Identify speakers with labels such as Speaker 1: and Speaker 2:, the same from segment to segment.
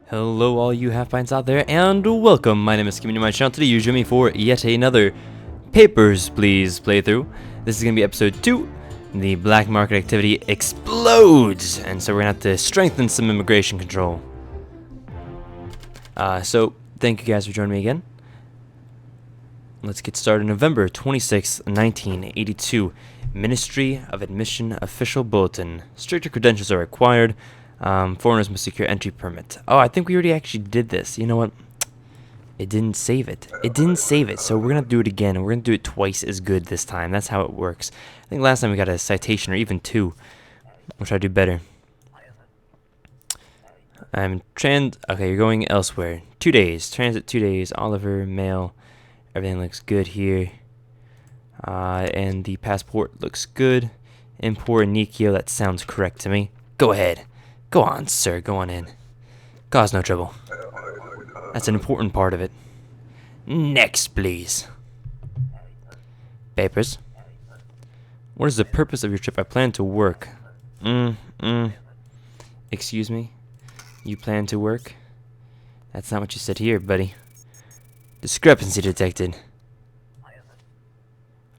Speaker 1: Hello all you Half Pints out there, and welcome. My name is Kim, and my channel. Today you join me for yet another Papers, Please playthrough. This is going to be episode 2. The black market activity explodes, and so we're going to have to strengthen some immigration control. So, thank you guys for joining me again. Let's get started. November 26, 1982. Ministry of Admission Official Bulletin. Stricter credentials are required. Foreigners must secure entry permit. Oh, I think we already actually did this. You know what? It didn't save it. It didn't save it, so we're going to do it again, and we're going to do it twice as good this time. That's how it works. I think last time we got a citation, or even 2. We'll try to do better. Okay, you're going elsewhere. 2 days. Transit 2 days. Oliver, mail. Everything looks good here. And the passport looks good. Import Nikio, that sounds correct to me. Go ahead. Go on, sir. Go on in. Cause no trouble. That's an important part of it. Next, please. Papers. What is the purpose of your trip? I plan to work. Excuse me? You plan to work? That's not what you said here, buddy. Discrepancy detected.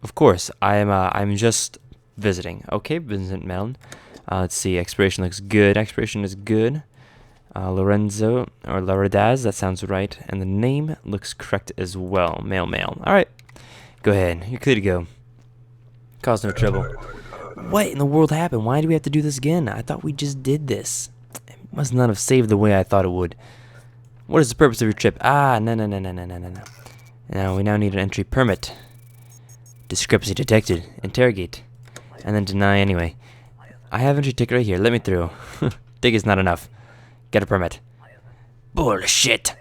Speaker 1: Of course, I'm just visiting. Okay, Vincent Mellon. Let's see, expiration looks good. Expiration is good. Lorenzo, or Loredaz, that sounds right. And the name looks correct as well. Male. Alright, go ahead. You're clear to go. Cause no trouble. What in the world happened? Why do we have to do this again? I thought we just did this. It must not have saved the way I thought it would. What is the purpose of your trip? No. Now, we now need an entry permit. Discrepancy detected. Interrogate. And then deny anyway. I have entry ticket right here. Let me through. Ticket's not enough. Get a permit. Bullshit.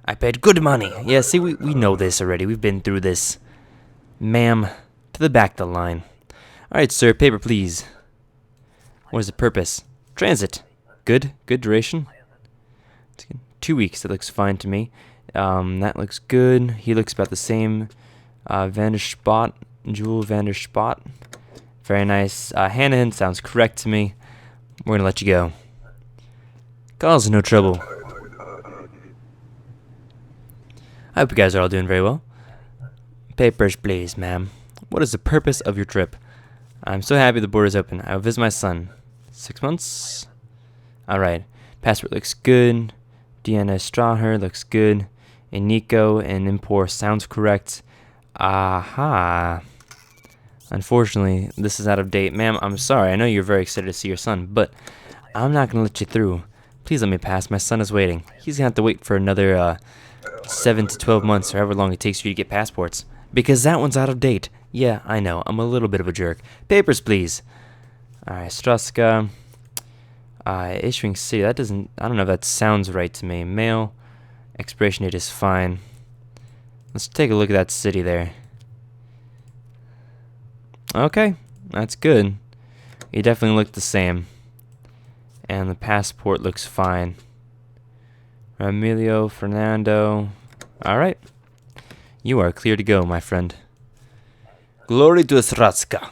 Speaker 1: I paid good money. Yeah, see, we know this already. We've been through this. Ma'am, to the back of the line. Alright, sir. Paper, please. What is the purpose? Transit. Good. Good duration. 2 weeks. That looks fine to me. That looks good. He looks about the same. Vanderspot. Jewel Vanderspot. Very nice. Hanahan sounds correct to me. We're going to let you go. Cause no trouble. I hope you guys are all doing very well. Papers, please, ma'am. What is the purpose of your trip? I'm so happy the border's open. I will visit my son. 6 months? Alright. Passport looks good. DNA Straher looks good. Iniko and Impor sounds correct. Aha. Unfortunately, this is out of date. Ma'am, I'm sorry. I know you're very excited to see your son, but I'm not going to let you through. Please let me pass. My son is waiting. He's going to have to wait for another 7 to 12 months or however long it takes for you to get passports. Because that one's out of date. Yeah, I know. I'm a little bit of a jerk. Papers, please. Alright, Straska. Issuing city. That doesn't... I don't know if that sounds right to me. Mail. Expiration date is fine. Let's take a look at that city there. Okay, that's good. You definitely look the same. And the passport looks fine. Ramilio Fernando. Alright. You are clear to go, my friend. Glory to Sratska.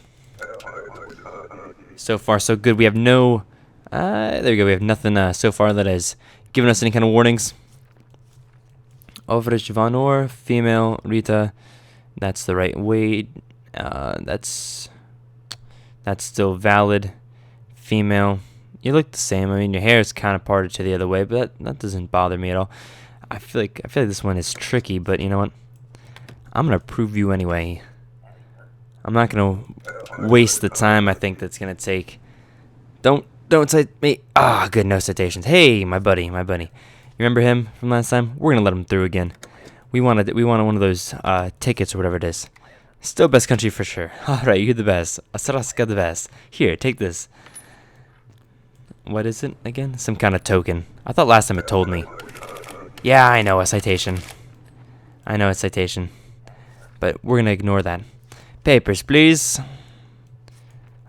Speaker 1: So far, so good. We have no... there we go. We have nothing so far that has given us any kind of warnings. Overich Vanor, female, Rita. That's the right weight. That's still valid. Female. You look the same. I mean, your hair is kind of parted to the other way, but that doesn't bother me at all. I feel like this one is tricky, but you know what? I'm gonna prove you anyway. I'm not gonna waste the time I think that's gonna take. Don't cite me. Good, no citations. Hey, my buddy. You remember him from last time? We're gonna let him through again. We wanted one of those tickets or whatever it is. Still best country for sure. Alright, you're the best. Asaraska the best. Here, take this. What is it again? Some kind of token. I thought last time it told me. Yeah, I know, a citation. But we're gonna ignore that. Papers, please.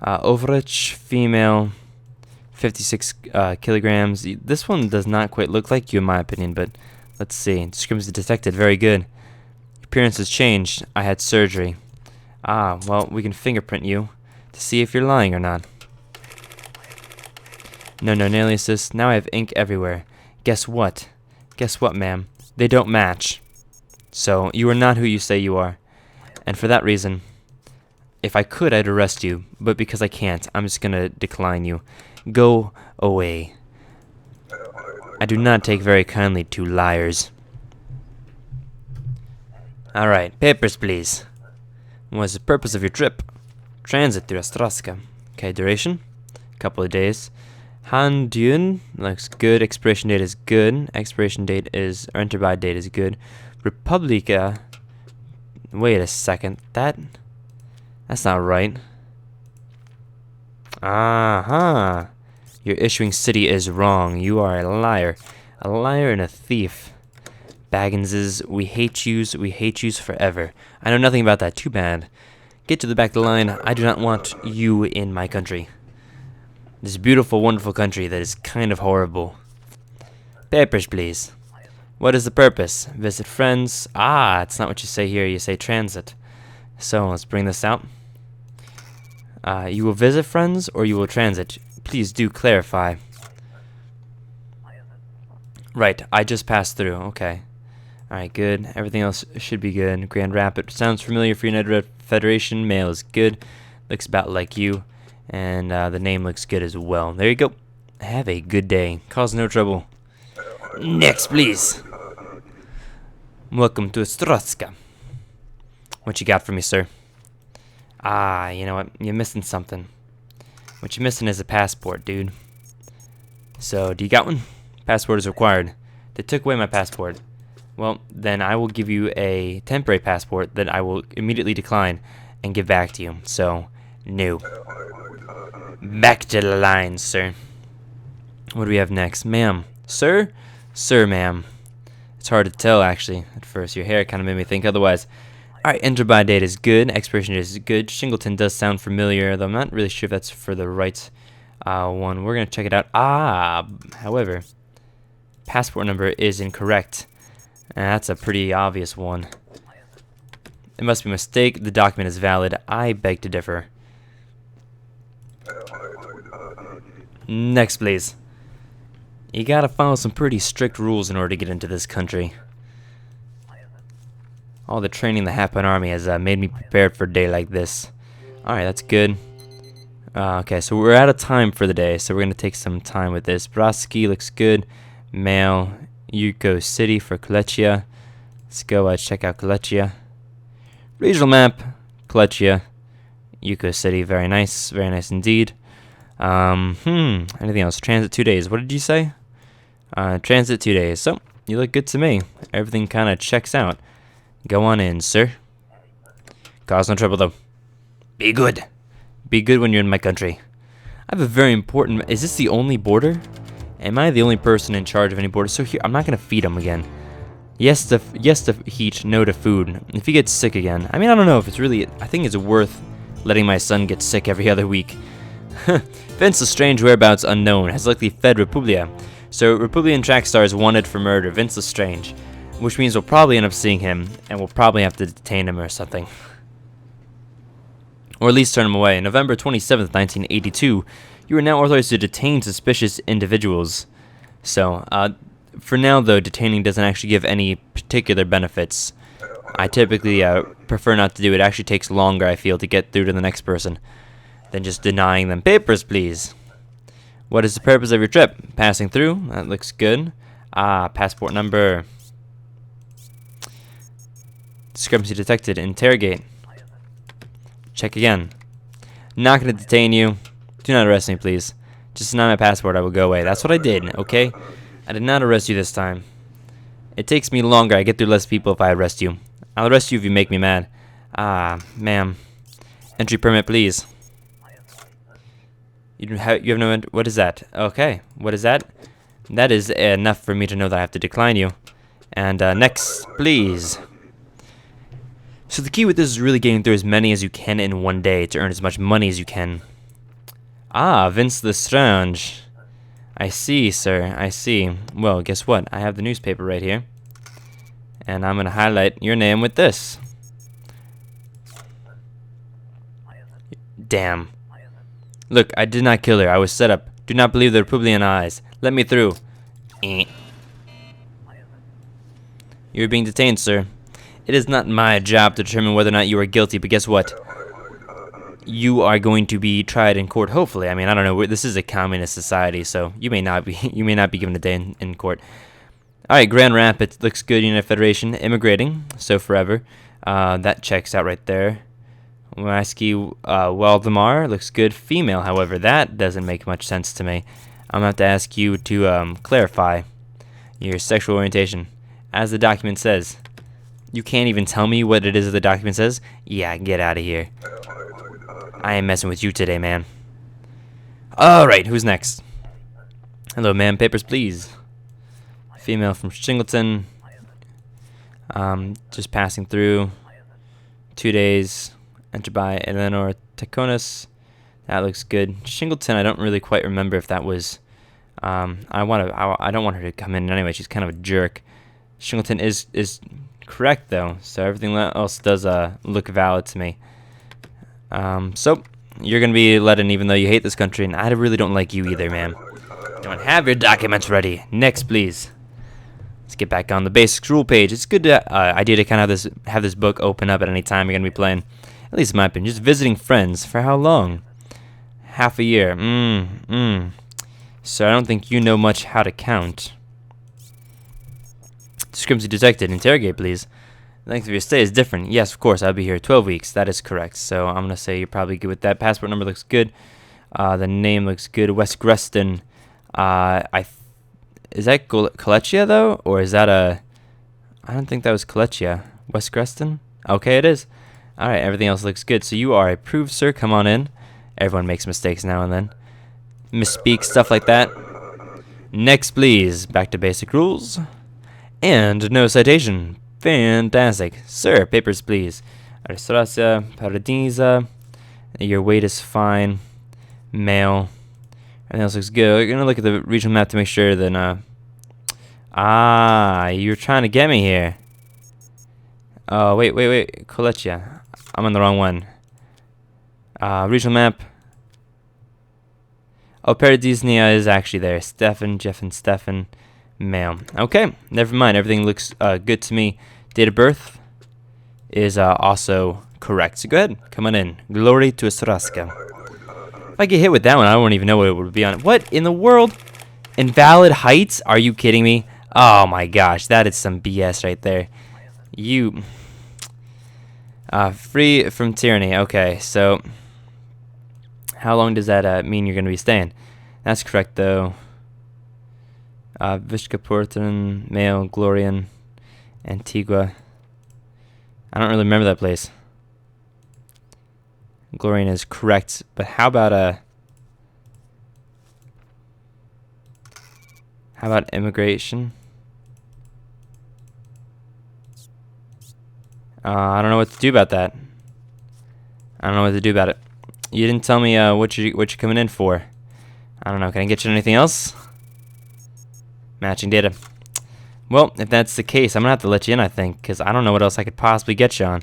Speaker 1: Overich, female. 56 kilograms. This one does not quite look like you in my opinion, but let's see. Discrepancy detected. Very good. Appearance has changed. I had surgery. Well, we can fingerprint you to see if you're lying or not. No, nail assist. Now I have ink everywhere. guess what? Guess what, ma'am? They don't match. So, you are not who you say you are. And for that reason, if I could, I'd arrest you. But because I can't, I'm just gonna decline you. Go away. I do not take very kindly to liars. Alright, papers please. What's the purpose of your trip? Transit through Ostrowska. Okay, duration? Couple of days. Handun looks good. Expiration date is good. Expiration date is, or enter by date is good. Republica. Wait a second. That's not right. Your issuing city is wrong. You are a liar. A liar and a thief. Bagginses, we hate yous forever. I know nothing about that. Too bad. Get to the back of the line. I do not want you in my country. This beautiful, wonderful country that is kind of horrible. Papers, please. What is the purpose? Visit friends. It's not what you say here. You say transit. So, let's bring this out. You will visit friends or you will transit? Please do clarify. Right, I just passed through. Okay. Alright, good. Everything else should be good. Grand Rapid sounds familiar for United Federation. Mail is good. Looks about like you. And the name looks good as well. There you go. Have a good day. Cause no trouble. Next, please. Welcome to Ostrowska. What you got for me, sir? You know what? You're missing something. What you're missing is a passport, dude. So, do you got one? Passport is required. They took away my passport. Well, then I will give you a temporary passport that I will immediately decline and give back to you. So, no. Back to the line, sir. What do we have next? Ma'am. Sir? Sir, ma'am. It's hard to tell, actually, at first. Your hair kind of made me think otherwise. Alright, enter by date is good. Expiration date is good. Shingleton does sound familiar, though I'm not really sure if that's for the right one. We're going to check it out. However, passport number is incorrect. That's a pretty obvious one. It must be a mistake. The document is valid. I beg to differ. Next, please. You gotta follow some pretty strict rules in order to get into this country. All the training in the Half Pint Army has made me prepared for a day like this. Alright, that's good. Okay, so we're out of time for the day, so we're gonna take some time with this. Brodsky looks good. Mail. Yuko City for Kolechia. Let's go check out Kolechia. Regional map. Kolechia. Yuko City, very nice indeed. Anything else? Transit 2 days. What did you say? Transit 2 days. So, you look good to me. Everything kind of checks out. Go on in, sir. Cause no trouble, though. Be good. Be good when you're in my country. I have a very important... Is this the only border? Am I the only person in charge of any border? So here, I'm not going to feed him again. Yes to heat, no to food. If he gets sick again... I mean, I don't know if it's really... I think it's worth letting my son get sick every other week. Vince Lestrange, whereabouts unknown, has likely fed Republia. So Republian track star is wanted for murder, Vince Lestrange. Which means we'll probably end up seeing him, and we'll probably have to detain him or something. Or at least turn him away. November 27th, 1982, you are now authorized to detain suspicious individuals. So, for now though, detaining doesn't actually give any particular benefits. I typically prefer not to do it. It actually takes longer, I feel, to get through to the next person than just denying them. Papers, please. What is the purpose of your trip? Passing through. That looks good. Passport number. Discrepancy detected. Interrogate. Check again. Not going to detain you. Do not arrest me, please. Just deny my passport. I will go away. That's what I did, okay? I did not arrest you this time. It takes me longer. I get through less people if I arrest you. I'll arrest you if you make me mad. Ma'am. Entry permit, please. You have no... What is that? Okay. What is that? That is enough for me to know that I have to decline you. And next, please. So the key with this is really getting through as many as you can in one day to earn as much money as you can. Vince Lestrange. I see, sir. I see. Well, guess what? I have the newspaper right here. And I'm going to highlight your name with this. Damn. Look, I did not kill her. I was set up. Do not believe the Republican eyes. Let me through. You are being detained, sir. It is not my job to determine whether or not you are guilty, but guess what? You are going to be tried in court, hopefully. I mean, I don't know. This is a communist society, so you may not be given a day in court. All right, Grand Rapids looks good. United Federation, immigrating, so forever. That checks out right there. Lasky Waldemar looks good. Female, however, that doesn't make much sense to me. I'm gonna have to ask you to clarify your sexual orientation. As the document says, you can't even tell me what it is that the document says? Yeah, get out of here. I ain't messing with you today, man. Alright, who's next? Hello, ma'am. Papers, please. Female from Shingleton. Just passing through. 2 days. Entered by Eleanor Taconis. That looks good. Shingleton, I don't really quite remember if that was... I don't want her to come in anyway. She's kind of a jerk. Shingleton is correct, though. So everything else does look valid to me. So, you're going to be let in even though you hate this country, and I really don't like you either, ma'am. Don't have your documents ready. Next, please. Let's get back on the basics rule page. It's a good idea to kind of have this book open up at any time you're going to be playing. At least in my opinion. Just visiting friends. For how long? Half a year. So I don't think you know much how to count. Discrepancy detected. Interrogate, please. The length of your stay is different. Yes, of course, I'll be here 12 weeks. That is correct. So I'm going to say you're probably good with that. Passport number looks good. The name looks good. West Greston. Is that Kolechia, though? Or is that a... I don't think that was Kolechia. West Greston? Okay, it is. All right, everything else looks good. So you are approved, sir. Come on in. Everyone makes mistakes now and then. Misspeak, stuff like that. Next, please. Back to basic rules. And no citation. Fantastic. Sir, papers, please. Aristocracia, Paradisa. Your weight is fine. Male. Everything else looks good. We're going to look at the regional map to make sure that... you're trying to get me here. Oh, wait. Kolechia. I'm on the wrong one. Regional map. Oh, Paradisnia is actually there. Stefan, Jeff, and Stefan. Male. Okay, never mind. Everything looks good to me. Date of birth is also correct. So go ahead. Come on in. Glory to Estraska. If I get hit with that one, I don't even know what it would be on. What in the world? Invalid heights? Are you kidding me? Oh my gosh, that is some BS right there. You... free from tyranny. Okay, so... how long does that mean you're going to be staying? That's correct, though. Vishkaportan, Male, Glorian, Antigua. I don't really remember that place. Glorian is correct, but how about immigration? I don't know what to do about that. You didn't tell me what you're coming in for. I don't know. Can I get you anything else? Matching data. Well, if that's the case, I'm gonna have to let you in, I think, because I don't know what else I could possibly get you on.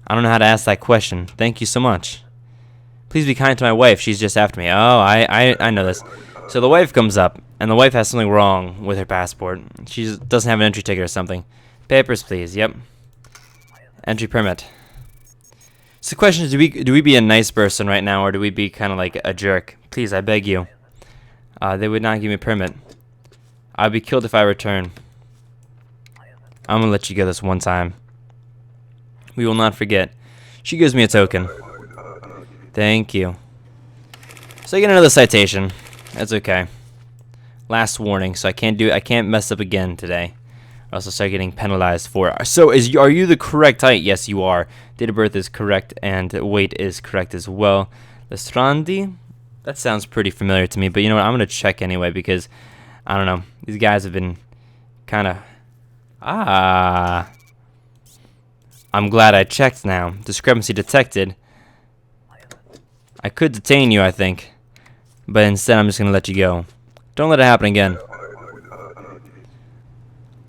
Speaker 1: I don't know how to ask that question. Thank you so much. Please be kind to my wife. She's just after me. Oh, I know this. So the wife comes up, and the wife has something wrong with her passport. She doesn't have an entry ticket or something. Papers, please. Yep. Entry permit. So the question is, do we be a nice person right now, or do we be kind of like a jerk? Please, I beg you. They would not give me a permit. I'd be killed if I return. I'm gonna let you go this one time. We will not forget. She gives me a token. Thank you. So I get another citation. That's okay. Last warning, so I can't mess up again today. Or else I'll start getting penalized for it. So are you the correct height? Yes, you are. Date of birth is correct, and weight is correct as well. Lestrandi? That sounds pretty familiar to me, but you know what? I'm gonna check anyway because I don't know. These guys have been kind of... I'm glad I checked now. Discrepancy detected. I could detain you, I think. But instead, I'm just going to let you go. Don't let it happen again.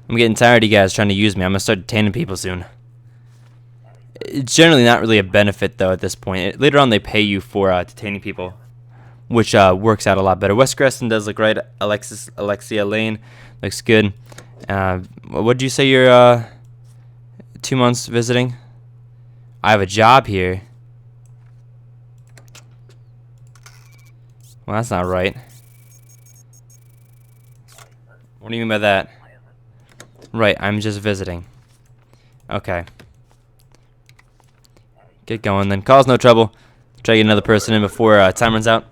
Speaker 1: I'm getting tired of you guys trying to use me. I'm going to start detaining people soon. It's generally not really a benefit, though, at this point. Later on, they pay you for detaining people, which works out a lot better. West Creston does look right. Alexia Lane looks good. What did you say you're 2 months visiting? I have a job here. Well, that's not right. What do you mean by that? Right, I'm just visiting. Okay. Get going then. Cause no trouble. Try to get another person in before time runs out.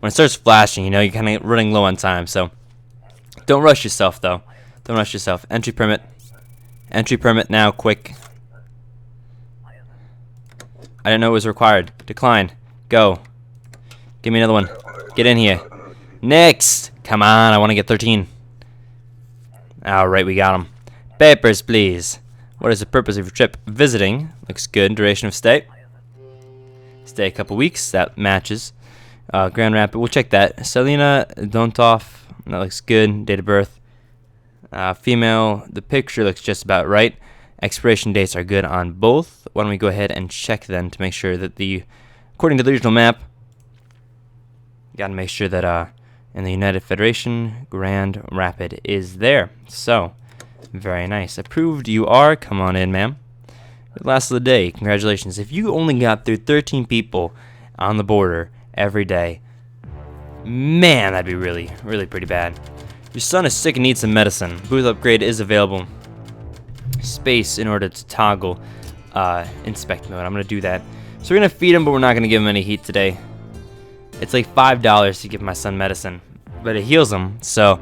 Speaker 1: When it starts flashing, you know, you're kind of running low on time, so don't rush yourself, though. Don't rush yourself. Entry permit. Entry permit now, quick. I didn't know it was required. Decline. Go. Give me another one. Get in here. Next! Come on, I want to get 13. Alright, we got him. Papers, please. What is the purpose of your trip? Visiting. Looks good. Duration of stay. Stay a couple weeks. That matches. Grand Rapids. We'll check that. Selena Dontoff. That looks good. Date of birth. Female. The picture looks just about right. Expiration dates are good on both. Why don't we go ahead and check then to make sure that according to the regional map, gotta make sure that in the United Federation, Grand Rapid is there. So, very nice. Approved you are. Come on in, ma'am. Last of the day. Congratulations. If you only got through 13 people on the border every day, man, that'd be really, really pretty bad. Your son is sick and needs some medicine. Booth upgrade is available. Space in order to toggle inspect mode. I'm going to do that. So we're going to feed him, but we're not going to give him any heat today. It's like $5 to give my son medicine, but it heals him, so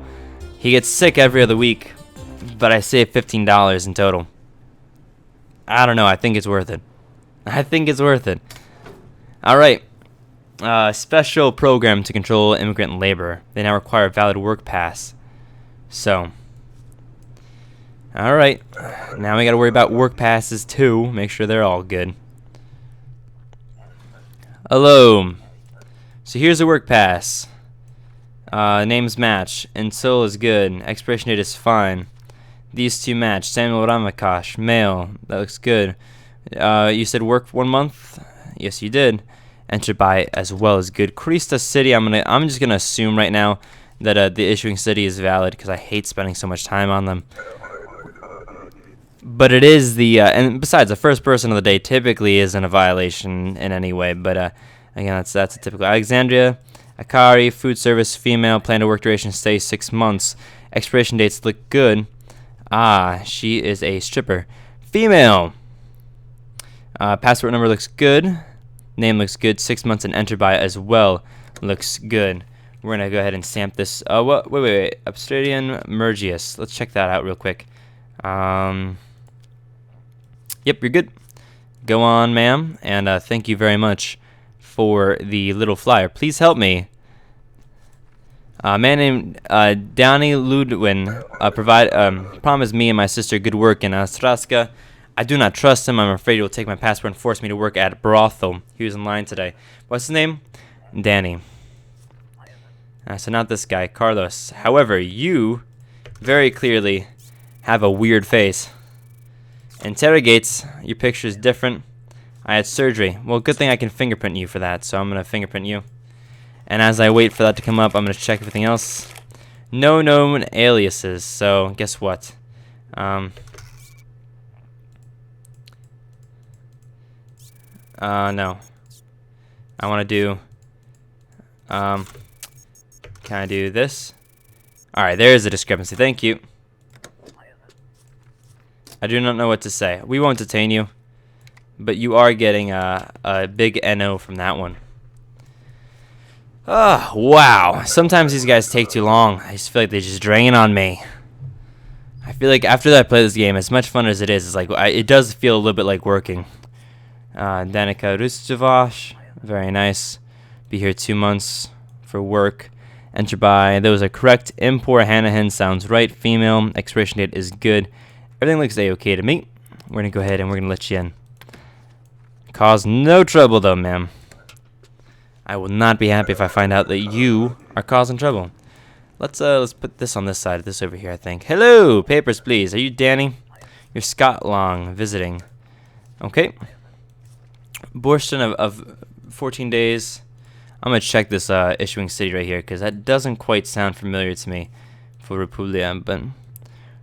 Speaker 1: he gets sick every other week, but I save $15 in total. I don't know. I think it's worth it. I think it's worth it. All right. Special program to control immigrant labor. They now require a valid work pass. So, all right. Now we got to worry about work passes too. Make sure they're all good. Hello. So here's a work pass. Names match. Until is good. Expiration date is fine. These two match. Samuel Ramakash, male. That looks good. You said work 1 month? Yes, you did. Entered by as well as good. Krista City. I'm just gonna assume right now that the issuing city is valid because I hate spending so much time on them. But it is and besides, the first person of the day typically isn't a violation in any way. But again, that's a typical. Alexandria, Akari, food service, female. Plan to work duration stay 6 months. Expiration dates look good. She is a stripper. Female. Passport number looks good. Name looks good. 6 months and entered by as well looks good. We're going to go ahead and stamp this. Wait. Obstradian Mergius. Let's check that out real quick. Yep, you're good. Go on, ma'am. And thank you very much for the little flyer. Please help me. A man named Downey Ludwin promised me and my sister good work in Astraska. I do not trust him. I'm afraid he will take my passport and force me to work at a brothel. He was in line today. What's his name? Danny. So not this guy, Carlos. However, you very clearly have a weird face. Interrogates. Your picture is different. I had surgery. Well, good thing I can fingerprint you for that, so I'm going to fingerprint you. And as I wait for that to come up, I'm going to check everything else. No known aliases. So, guess what? No. I want to do... can I do this? Alright, there is a discrepancy. Thank you. I do not know what to say. We won't detain you. But you are getting a big NO from that one. Oh, wow. Sometimes these guys take too long. I just feel like they just drain on me. I feel like after that I play this game, as much fun as it is, it's like it does feel a little bit like working. Danica Rustovash. Very nice. Be here 2 months for work. Enter by. Those are correct. Import Hanahan sounds right. Female. Expiration date is good. Everything looks A-okay to me. We're going to go ahead and we're going to let you in. Cause no trouble though, ma'am. I will not be happy if I find out that you are causing trouble. Let's put this on this side, this over here, I think. Hello, papers, please. Are you Danny? You're Scott Long, visiting. Okay. Boston of 14 days. I'm gonna check this issuing city right here because that doesn't quite sound familiar to me. for Republia, but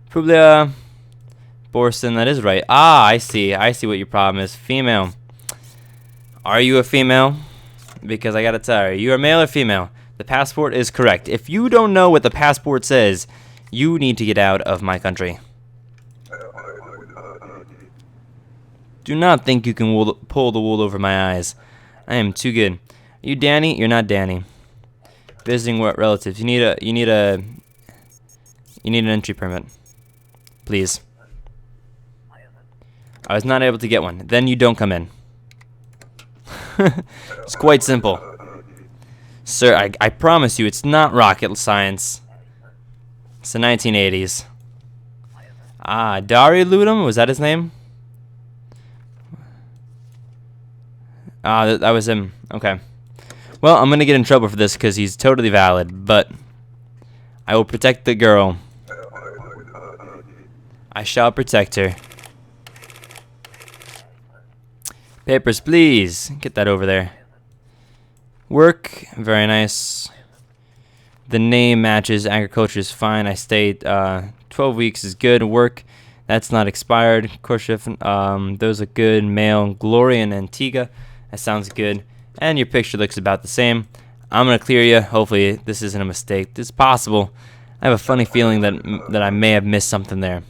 Speaker 1: Republia, Borson, that is right. Ah, I see what your problem is. Female. Are you a female? Because I gotta tell you, you are male or female? The passport is correct. If you don't know what the passport says, you need to get out of my country. Do not think you can pull the wool over my eyes. I am too good. Are you Danny? You're not Danny. Visiting what relatives? You need an entry permit, please. I was not able to get one. Then you don't come in. It's quite simple. Sir, I promise you, it's not rocket science. It's the 1980s. Ah, Dari Ludum? Was that his name? Ah, that was him. Okay. Well, I'm gonna get in trouble for this because he's totally valid, but I will protect the girl. I shall protect her. Papers, please. Get that over there. Work, very nice. The name matches. Agriculture is fine. I stayed 12 weeks is good. Work, that's not expired. Courtship, those look good. Male, Gloria and Antigua. That sounds good. And your picture looks about the same. I'm gonna clear you. Hopefully this isn't a mistake. It's possible. I have a funny feeling that I may have missed something there.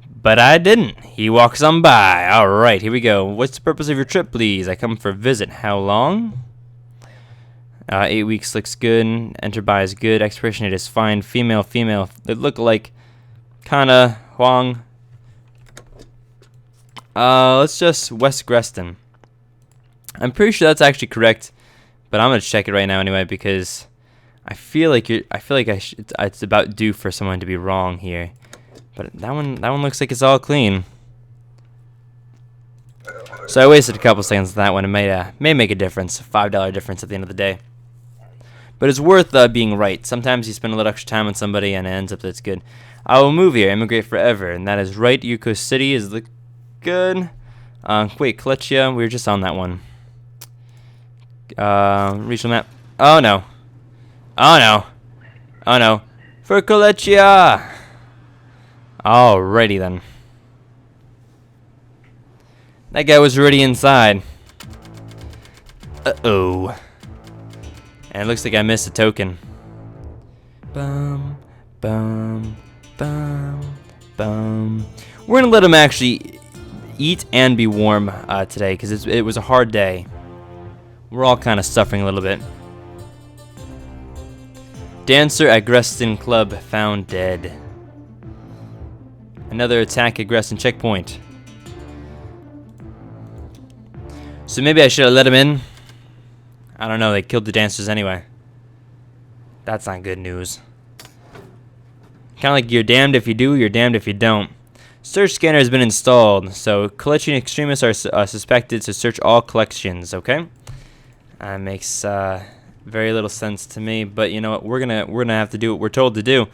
Speaker 1: But I didn't. He walks on by. Alright, here we go. What's the purpose of your trip, please? I come for a visit. How long? 8 weeks looks good. Enter by is good. Expiration date is fine. Female. They look like kinda Huang. Let's just West Greston. I'm pretty sure that's actually correct, but I'm gonna check it right now anyway because I feel like it's about due for someone to be wrong here. But that one looks like it's all clean. So I wasted a couple seconds on that one. It may make a difference, $5 difference at the end of the day. But it's worth being right. Sometimes you spend a little extra time on somebody and it ends up that it's good. I will move here, immigrate forever, and that is right. Yuko City is good. Wait, Kolechia, we were just on that one. Regional map. Oh no. For Kolechia! Alrighty then. That guy was already inside. Uh-oh. And it looks like I missed a token. Bum, bum, bum, bum. We're gonna let him actually eat and be warm today because it was a hard day. We're all kind of suffering a little bit. Dancer at Greston Club found dead. Another attack at Greston checkpoint. So maybe I should have let him in. I don't know, they killed the dancers anyway. That's not good news. Kind of like you're damned if you do, you're damned if you don't. Search scanner has been installed, so collection extremists are suspected to search all collections, okay? Makes very little sense to me, but you know what, we're gonna have to do what we're told to do.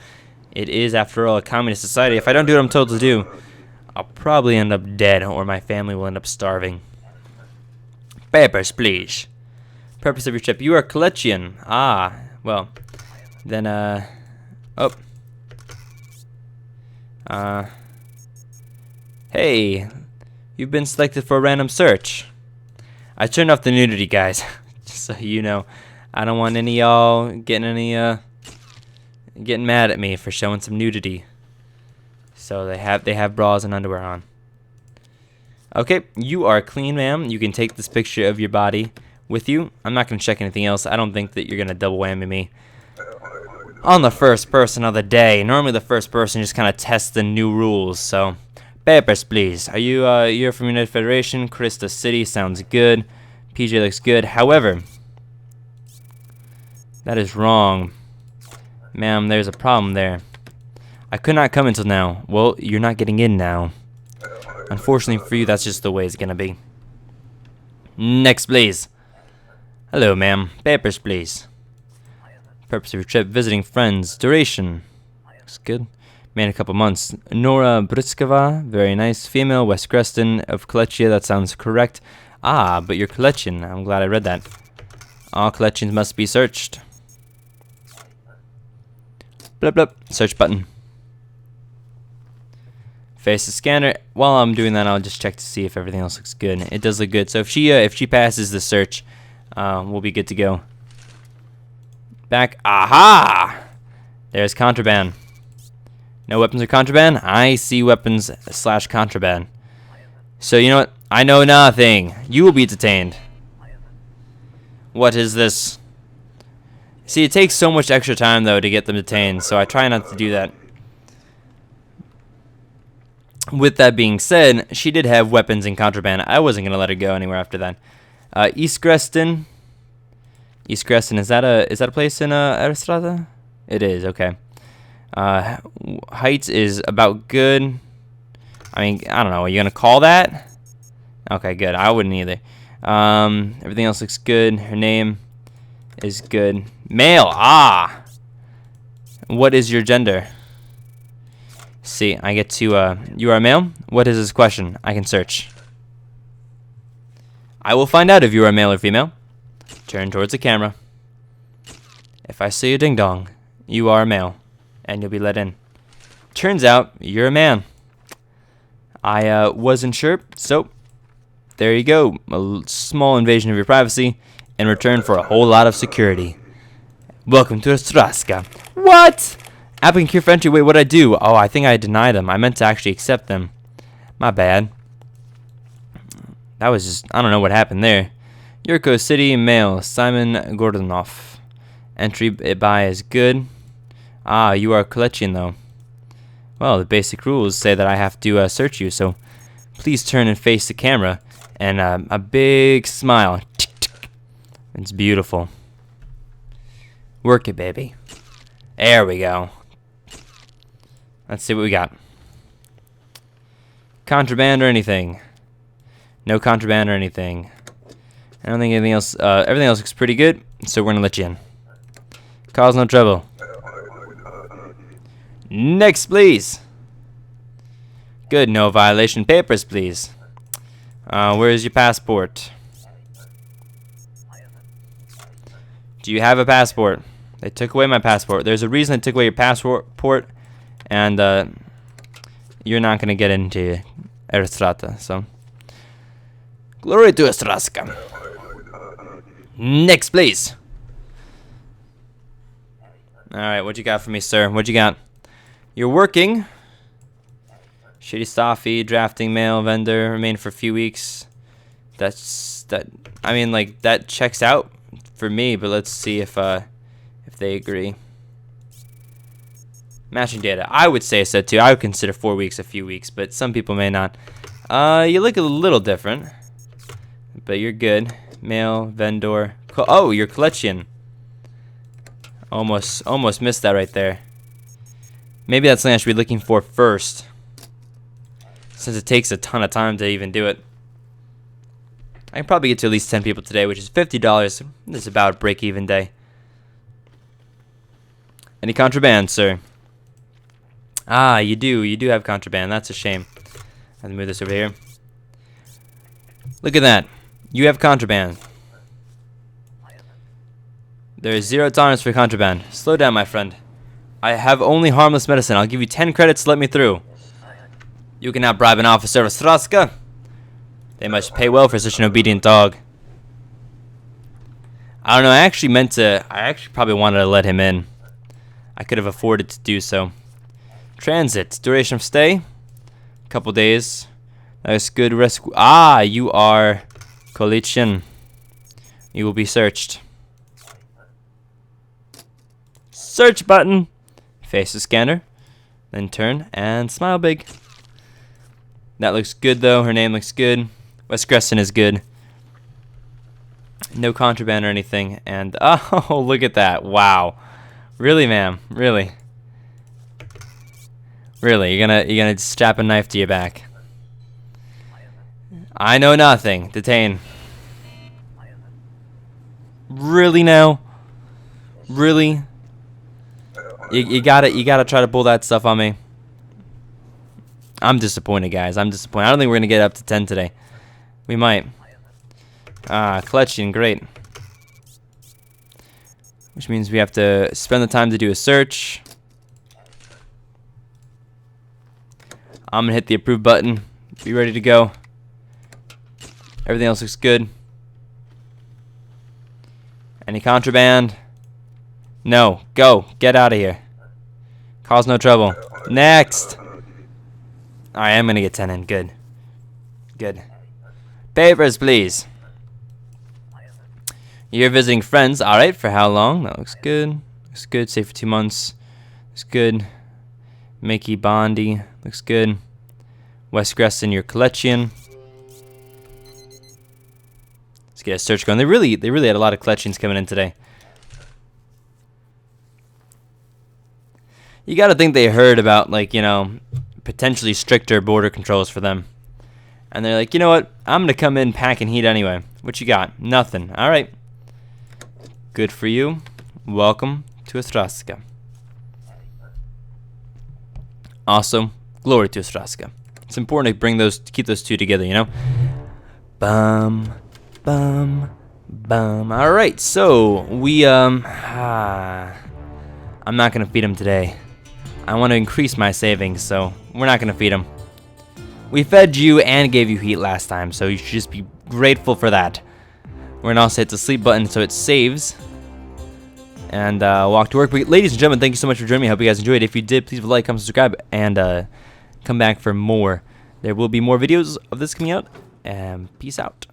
Speaker 1: It is, after all, a communist society. If I don't do what I'm told to do, I'll probably end up dead, or my family will end up starving. Papers, please. Purpose of your trip. You are Kolechian. Ah, well, then, hey, you've been selected for a random search. I turned off the nudity, guys, just so you know. I don't want any y'all getting mad at me for showing some nudity. So they have bras and underwear on. Okay, you are clean, ma'am. You can take this picture of your body with you. I'm not gonna check anything else. I don't think that you're gonna double whammy me on the first person of the day. Normally the first person just kind of tests the new rules. So papers, please. Are you you're from United Federation? Krista City sounds good. PJ looks good. However, that is wrong. Ma'am, there's a problem there. I could not come until now. Well, you're not getting in now. Unfortunately for you, that's just the way it's gonna be. Next, please. Hello, ma'am. Papers, please. Purpose of your trip, visiting friends. Duration. Looks good. Man, a couple months. Nora Britskova, very nice. Female, West Greston of Kolechia, that sounds correct. Ah, but you're Kolechian. I'm glad I read that. All collections must be searched. Blah, blah. Search button. Face the scanner. While I'm doing that, I'll just check to see if everything else looks good. It does look good. So if she passes the search, we'll be good to go. Back. Aha! There's contraband. No weapons or contraband? I see weapons / contraband. So you know what? I know nothing. You will be detained. What is this? See, it takes so much extra time, though, to get them detained, so I try not to do that. With that being said, she did have weapons and contraband. I wasn't going to let her go anywhere after that. East Greston. East Greston, is that a place in Estrada? It is, okay. Heights is about good. I mean, I don't know. Are you going to call that? Okay, good. I wouldn't either. Everything else looks good. Her name is good. Male. Ah. What is your gender? See, I get to, you are a male? What is this question? I can search. I will find out if you are male or female. Turn towards the camera. If I see a ding-dong, you are a male, and you'll be let in. Turns out, you're a man. I wasn't sure, so there you go. A small invasion of your privacy in return for a whole lot of security. Welcome to Ostrowska. What? Applicant clear for entry. Wait, what'd I do? Oh, I think I denied them. I meant to actually accept them. My bad. That was just, I don't know what happened there. Yurko City, male, Simon Gordonov. Entry by is good. Ah, you are Kalechian, though. Well, the basic rules say that I have to search you, so please turn and face the camera. And a big smile. It's beautiful. Work it, baby. There we go. Let's see what we got. Contraband or anything? No contraband or anything. I don't think anything else. Everything else looks pretty good, so we're gonna let you in. Cause no trouble. Next, please. Good, no violation. Papers, please. Where is your passport? Do you have a passport? They took away my passport. There's a reason they took away your passport, and you're not gonna get into Estrada. So, glory to Ostrowska. Next, please. All right, what you got for me, sir? What you got? You're working. Shitty Staffy, drafting mail vendor, remain for a few weeks. That. I mean, like that checks out for me, but let's see if they agree. Matching data. I would say so too. I would consider 4 weeks a few weeks, but some people may not. You look a little different, but you're good. Mail vendor. Oh, you're Kalechian. Almost missed that right there. Maybe that's something I should be looking for first, since it takes a ton of time to even do it. I can probably get to at least 10 people today, which is $50. This is about a break-even day. Any contraband, sir? Ah, you do. You do have contraband. That's a shame. I have to move this over here. Look at that. You have contraband. There is 0 tolerance for contraband. Slow down, my friend. I have only harmless medicine. I'll give you 10 credits to let me through. You cannot bribe an officer of Ostrowska. They must pay well for such an obedient dog. I don't know. I actually probably wanted to let him in. I could have afforded to do so. Transit. Duration of stay? A couple days. That's good. Rescue. Ah, you are Kalechian. You will be searched. Search button. Face the scanner. Then turn and smile big. That looks good, though. Her name looks good. West Greston is good. No contraband or anything. And oh, look at that! Wow, really, ma'am? Really? Really? You're gonna strap a knife to your back? I know nothing. Detain. Really now? Really? You gotta try to pull that stuff on me. I'm disappointed, guys. I'm disappointed. I don't think we're gonna get up to 10 today. We might. Ah, Kalechian, great. Which means we have to spend the time to do a search. I'm gonna hit the approve button. Be ready to go. Everything else looks good. Any contraband? No. Go. Get out of here. Cause no trouble. Next. Alright, I'm gonna get 10 in. Good. Good. Papers, please. You're visiting friends. Alright, for how long? That looks good. Looks good. Stay for 2 months. Looks good. Mickey Bondi. Looks good. Wes Gresson, your collection. Let's get a search going. They really had a lot of collections coming in today. You gotta think they heard about, like, you know, potentially stricter border controls for them. And they're like, you know what? I'm gonna come in packing heat anyway. What you got? Nothing. Alright. Good for you. Welcome to Ostrowska. Also, glory to Ostrowska. It's important to keep those two together, you know? Bum, bum, bum. Alright, so we, I'm not gonna feed him today. I want to increase my savings, so we're not gonna feed him. We fed you and gave you heat last time, so you should just be grateful for that. We're gonna also hit the sleep button so it saves. And walk to work. But ladies and gentlemen, thank you so much for joining me. I hope you guys enjoyed. If you did, please like, comment, subscribe, and come back for more. There will be more videos of this coming out. And peace out.